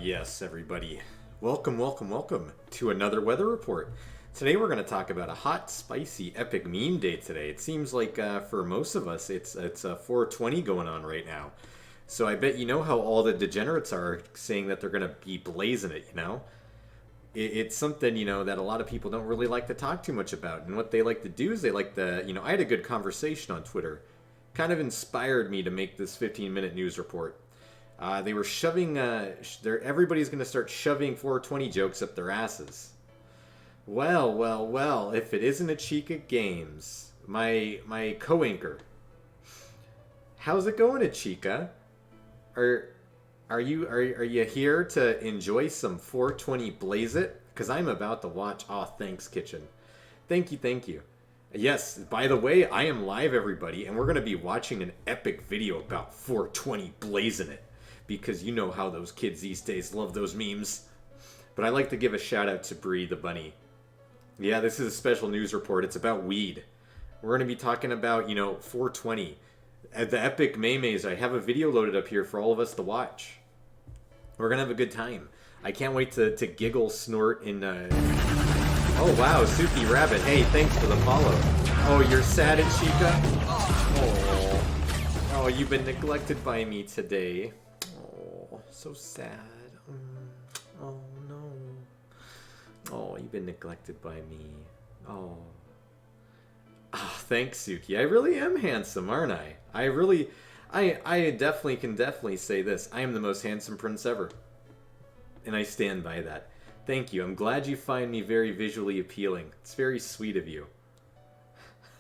Yes, everybody. Welcome, welcome, welcome to another weather report. Today we're going to talk about a hot, spicy, epic meme day today. It seems like for most of us, it's 420 going on right now. So I bet you know how all the degenerates are saying that they're going to be blazing it, you know? It's something, you know, that a lot of people don't really like to talk too much about. And what they like to do is they like to, you know, I had a good conversation on Twitter. Kind of inspired me to make this 15-minute news report. They were shoving, everybody's going to start shoving 420 jokes up their asses. Well, if it isn't a Chica Games, my co-anchor. How's it going, Chica? Are you here to enjoy some 420 Blaze It? Because I'm about to watch. Oh, thanks, Kitchen. Thank you. Yes, by the way, I am live, everybody, and we're going to be watching an epic video about 420 blazing it. Because you know how those kids these days love those memes. But I'd like to give a shout out to Bree the Bunny. Yeah, this is a special news report. It's about weed. We're going to be talking about, 420. At the epic Maymays, I have a video loaded up here for all of us to watch. We're going to have a good time. I can't wait to giggle, snort, and... Oh, wow, Soupy Rabbit. Hey, thanks for the follow. Oh, you're sad, Chica? Oh, you've been neglected by me today. Oh, so sad. Oh, no. Oh, you've been neglected by me. Oh. Oh, thanks, Suki. I really am handsome, aren't I? I definitely can say this. I am the most handsome prince ever. And I stand by that. Thank you. I'm glad you find me very visually appealing. It's very sweet of you.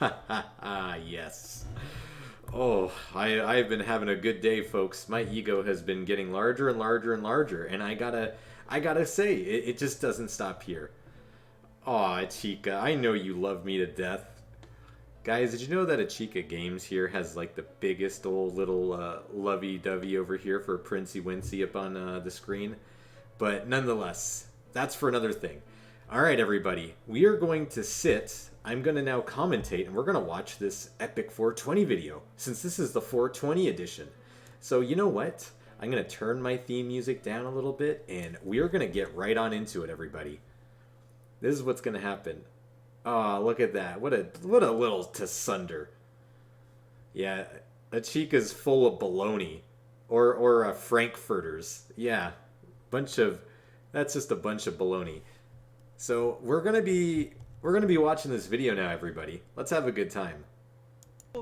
Ha ha ha, yes. Oh, I've been having a good day, folks. My ego has been getting larger and larger and larger, and I gotta say, it just doesn't stop here. Aw, Chica, I know you love me to death. Guys, did you know that a Chica Games here has like the biggest old little lovey-dovey over here for Princey Wincy up on the screen? But nonetheless, that's for another thing. Alright, everybody, we are going to sit... I'm going to now commentate, and we're going to watch this epic 420 video, since this is the 420 edition. So you know what? I'm going to turn my theme music down a little bit, and we are going to get right on into it, everybody. This is what's going to happen. Oh, look at that. What a little Tsunder. Yeah, a Chica's full of baloney. Or Frankfurters. Yeah, that's just a bunch of baloney. So we're going to be watching this video now, everybody. Let's have a good time.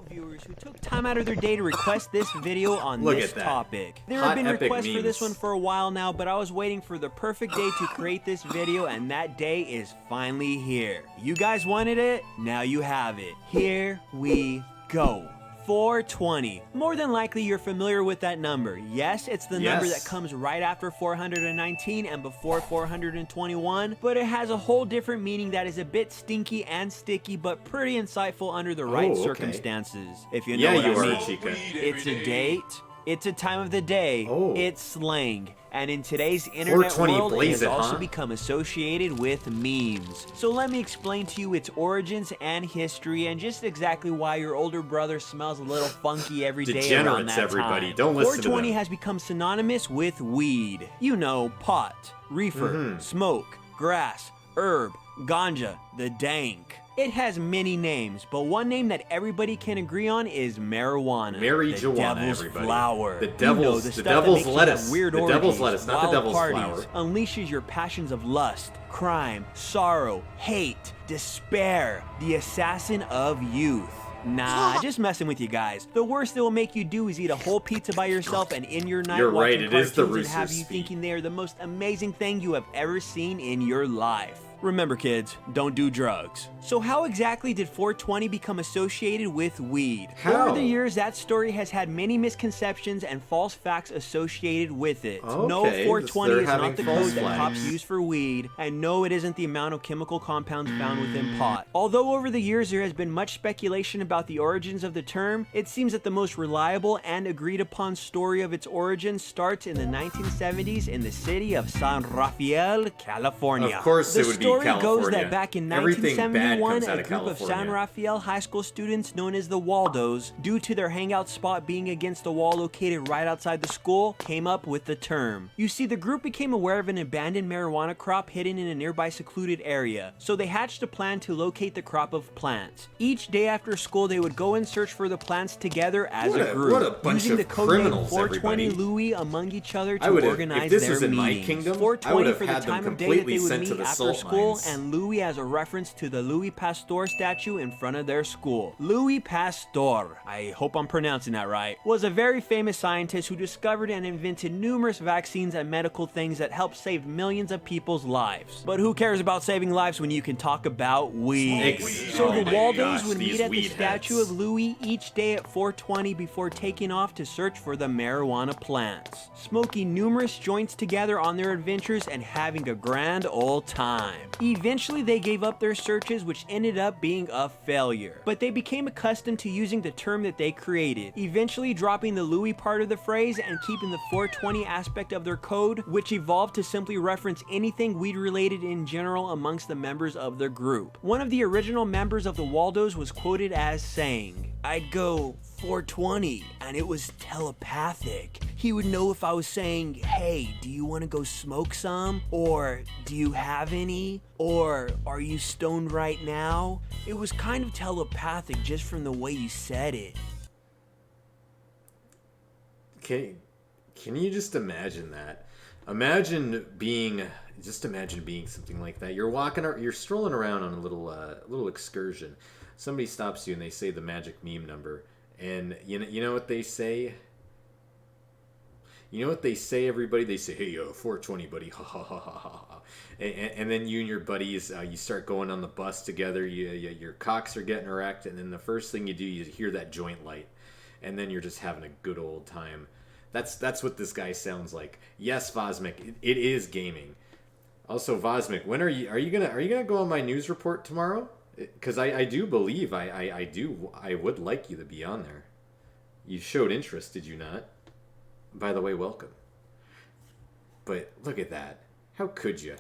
Viewers who took time out of their day to request this video on this topic. There have been requests for this one for a while now, but I was waiting for the perfect day to create this video, and that day is finally here. You guys wanted it? Now you have it. Here we go. 420. More than likely you're familiar with that number. Yes, it's the number that comes right after 419 and before 421, but it has a whole different meaning that is a bit stinky and sticky, but pretty insightful under the right circumstances. If you know what I mean. Chica. It's a date. It's a time of the day. It's slang. And in today's internet world, it has also become associated with memes. So let me explain to you its origins and history, and just exactly why your older brother smells a little funky every day around that time. Don't listen to them. 420 has become synonymous with weed. You know, pot, reefer, smoke, grass, herb, ganja, the dank. It has many names, but one name that everybody can agree on is marijuana. Marijuana, devil's everybody. Flower. The devil's, the devil's lettuce. Weird the devil's lettuce, not the devil's parties, flower. Unleashes your passions of lust, crime, sorrow, hate, despair. The assassin of youth. Nah, just messing with you guys. The worst it will make you do is eat a whole pizza by yourself and in your night You're right, watching it is the cartoons and have Rooster's you feet. thinking they are the most amazing thing you have ever seen in your life. Remember, kids, don't do drugs. So how exactly did 420 become associated with weed? How? Over the years, that story has had many misconceptions and false facts associated with it. Okay, No, 420 is not the code that flags. cops use for weed, and no, it isn't the amount of chemical compounds found within pot. Although over the years there has been much speculation about the origins of the term, it seems that the most reliable and agreed upon story of its origins starts in the 1970s in the city of San Rafael, California. Of course it would be story goes that back in 1971, a group California. of San Rafael High School students known as the Waldos, due to their hangout spot being against a wall located right outside the school, came up with the term. You see, the group became aware of an abandoned marijuana crop hidden in a nearby secluded area, so they hatched a plan to locate the crop of plants. Each day after school, they would go and search for the plants together as a group, using the code name 420 Louie among each other to organize their meetings. Kingdom, 420 for the time of day that they would meet after school, and Louis as a reference to the Louis Pasteur statue in front of their school. Louis Pasteur, I hope I'm pronouncing that right, was a very famous scientist who discovered and invented numerous vaccines and medical things that helped save millions of people's lives. But who cares about saving lives when you can talk about weed? So the Waldos would meet at the statue of Louis each day at 420 before taking off to search for the marijuana plants, smoking numerous joints together on their adventures and having a grand old time. Eventually they gave up their searches, which ended up being a failure, but they became accustomed to using the term that they created, eventually dropping the Louis part of the phrase and keeping the 420 aspect of their code, which evolved to simply reference anything weed related in general amongst the members of their group. One of the original members of the Waldos was quoted as saying, "I'd go 420 and it was telepathic. He would know if I was saying, hey, do you want to go smoke some? Or do you have any? Or are you stoned right now? It was kind of telepathic just from the way you said it." Can you just imagine that? Imagine being something like that. You're strolling around on a little excursion. Somebody stops you and they say the magic meme number, and you know what they say? You know what they say, everybody? They say, "Hey, 420, buddy, ha ha ha ha ha." And then you and your buddies, you start going on the bus together. Your cocks are getting erect, and then the first thing you do, you hear that joint light, and then you're just having a good old time. That's what this guy sounds like. Yes, Vosmic, it is gaming. Also, Vosmic, when are you gonna go on my news report tomorrow? Because I do believe I would like you to be on there. You showed interest, did you not? By the way, welcome. But look at that. How could you?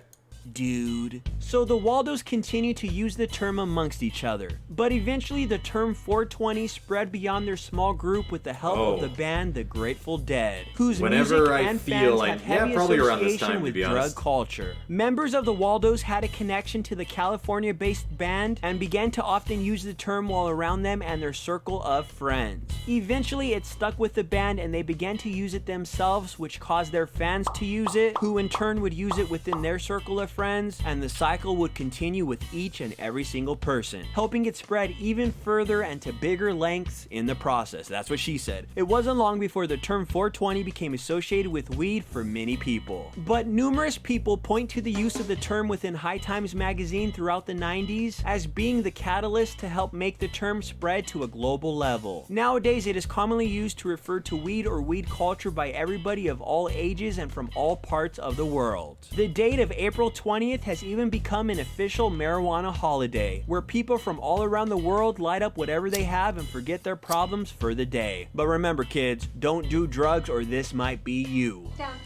Dude. So the Waldos continued to use the term amongst each other, but eventually the term 420 spread beyond their small group with the help of the band The Grateful Dead, whose music and fans have heavy association with drug culture. Members of the Waldos had a connection to the California-based band and began to often use the term while around them and their circle of friends. Eventually it stuck with the band and they began to use it themselves, which caused their fans to use it, who in turn would use it within their circle of friends, and the cycle would continue with each and every single person, helping it spread even further and to bigger lengths in the process. That's what she said. It wasn't long before the term 420 became associated with weed for many people. But numerous people point to the use of the term within High Times magazine throughout the 90s as being the catalyst to help make the term spread to a global level. Nowadays, it is commonly used to refer to weed or weed culture by everybody of all ages and from all parts of the world. The date of April 20th has even become an official marijuana holiday, where people from all around the world light up whatever they have and forget their problems for the day. But remember, kids, don't do drugs or this might be you. Down.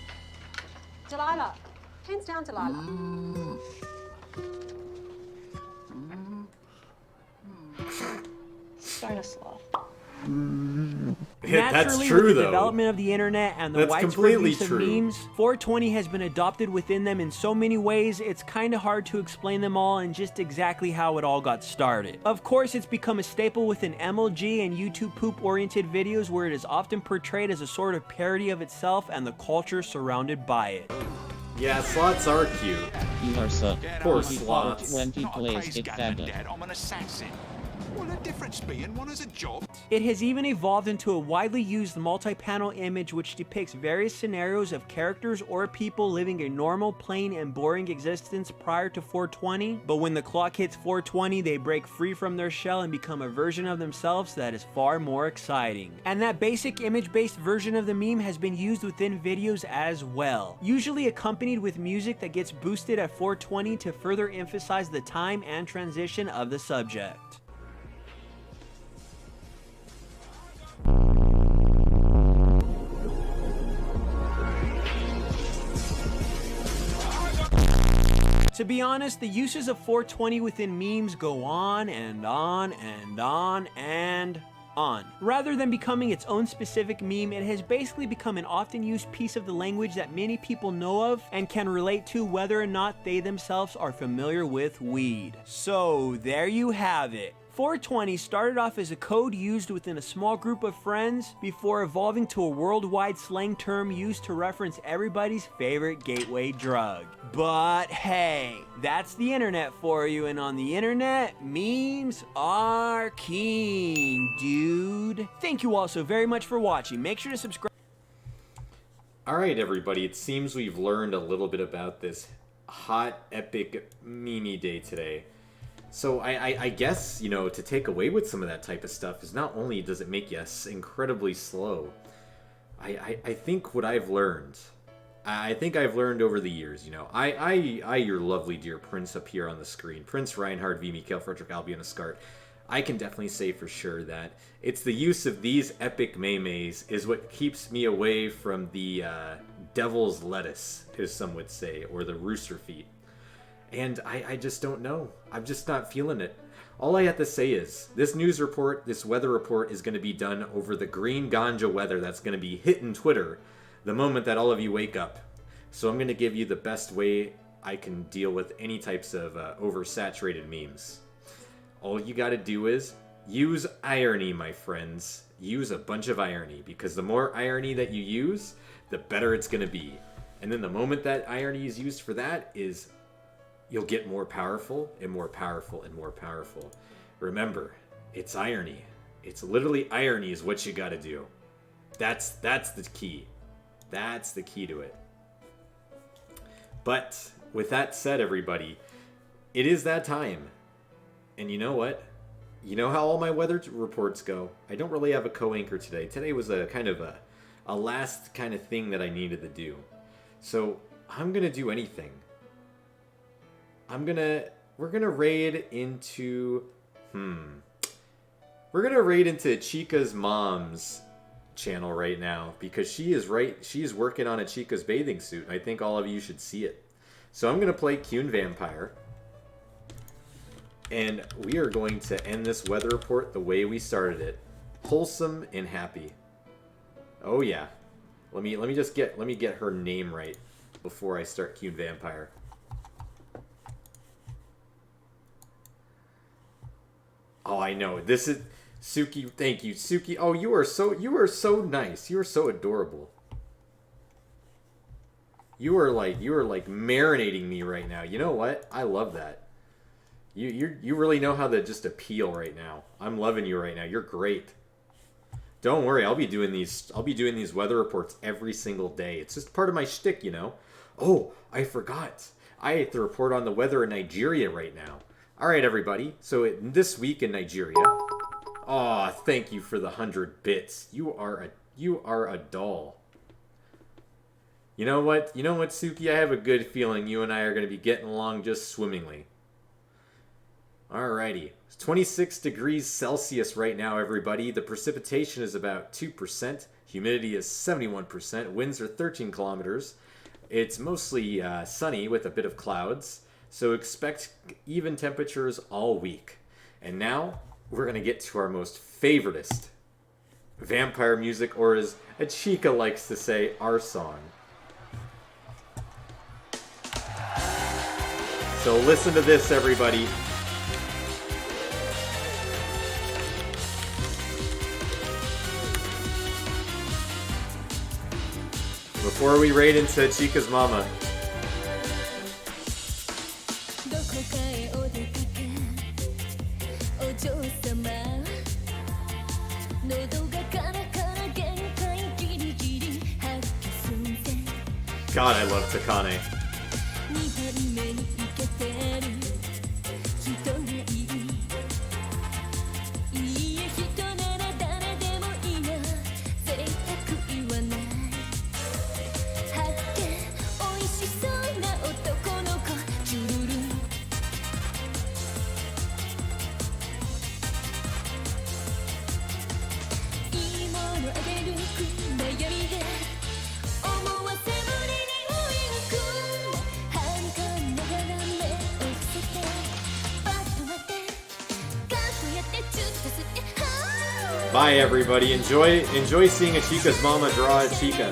Delilah. Hands down, Delilah. Starting to slow. Naturally, true, with the though. development of the internet and the widespread use of memes, 420 has been adopted within them in so many ways, it's kind of hard to explain them all and just exactly how it all got started. Of course, it's become a staple within MLG and YouTube poop-oriented videos where it is often portrayed as a sort of parody of itself and the culture surrounded by it. Yeah, slots are cute. You are so. Poor slots. 20 plays it fabulous. I'm an assassin. What a difference being one as a job. It has even evolved into a widely used multi-panel image which depicts various scenarios of characters or people living a normal, plain, and boring existence prior to 420, but when the clock hits 420, they break free from their shell and become a version of themselves that is far more exciting. And that basic image-based version of the meme has been used within videos as well, usually accompanied with music that gets boosted at 420 to further emphasize the time and transition of the subject. To be honest, the uses of 420 within memes go on and on and on and on. Rather than becoming its own specific meme, it has basically become an often used piece of the language that many people know of and can relate to whether or not they themselves are familiar with weed. So there you have it. 420 started off as a code used within a small group of friends before evolving to a worldwide slang term used to reference everybody's favorite gateway drug. But hey, that's the internet for you, and on the internet, memes are king, dude. Thank you all so very much for watching. Make sure to subscribe. Alright everybody, it seems we've learned a little bit about this hot, epic meme day today. So I guess, you know, to take away with some of that type of stuff is not only does it make you incredibly slow, I think what I've learned, I think I've learned over the years, you know, your lovely dear Prince up here on the screen, Prince Reinhard V. Mikhail Frederick Albion Ascart, I can definitely say for sure that it's the use of these epic memes is what keeps me away from the devil's lettuce, as some would say, or the rooster feet. And I just don't know. I'm just not feeling it. All I have to say is, this news report, this weather report is going to be done over the green ganja weather that's going to be hitting Twitter the moment that all of you wake up. So I'm going to give you the best way I can deal with any types of oversaturated memes. All you got to do is use irony, my friends. Use a bunch of irony, because the more irony that you use, the better it's going to be. And then the moment that irony is used for that is you'll get more powerful and more powerful and more powerful. Remember, it's irony. It's literally irony is what you got to do. That's the key. That's the key to it. But with that said, everybody, it is that time. And you know what? You know how all my weather reports go. I don't really have a co-anchor today. Today was a kind of a last kind of thing that I needed to do. So I'm going to do anything. We're gonna raid into, we're gonna raid into Chica's mom's channel right now, because she is working on a Chica's bathing suit, and I think all of you should see it. So I'm gonna play Kyun Vampire, and we are going to end this weather report the way we started it, wholesome and happy. Oh yeah, let me get her name right before I start Kyun Vampire. Oh, I know. This is Suki. Thank you, Suki. Oh, you are so nice. You are so adorable. You are like marinating me right now. You know what? I love that. You really know how to just appeal right now. I'm loving you right now. You're great. Don't worry. I'll be doing these weather reports every single day. It's just part of my shtick, you know. Oh, I forgot. I have to report on the weather in Nigeria right now. All right, everybody. So this week in Nigeria. Aw, thank you for the 100 bits. You are a doll. You know what, Suki? I have a good feeling you and I are going to be getting along just swimmingly. Alrighty. It's 26 degrees Celsius right now, everybody. The precipitation is about 2%. Humidity is 71%. Winds are 13 kilometers. It's mostly sunny with a bit of clouds. So expect even temperatures all week. And now, we're going to get to our most favoritist vampire music, or as Achika likes to say, our song. So listen to this, everybody. Before we raid into Achika's mama. God, I love Takane. Bye, everybody. Enjoy seeing a Chica's mama draw a Chica.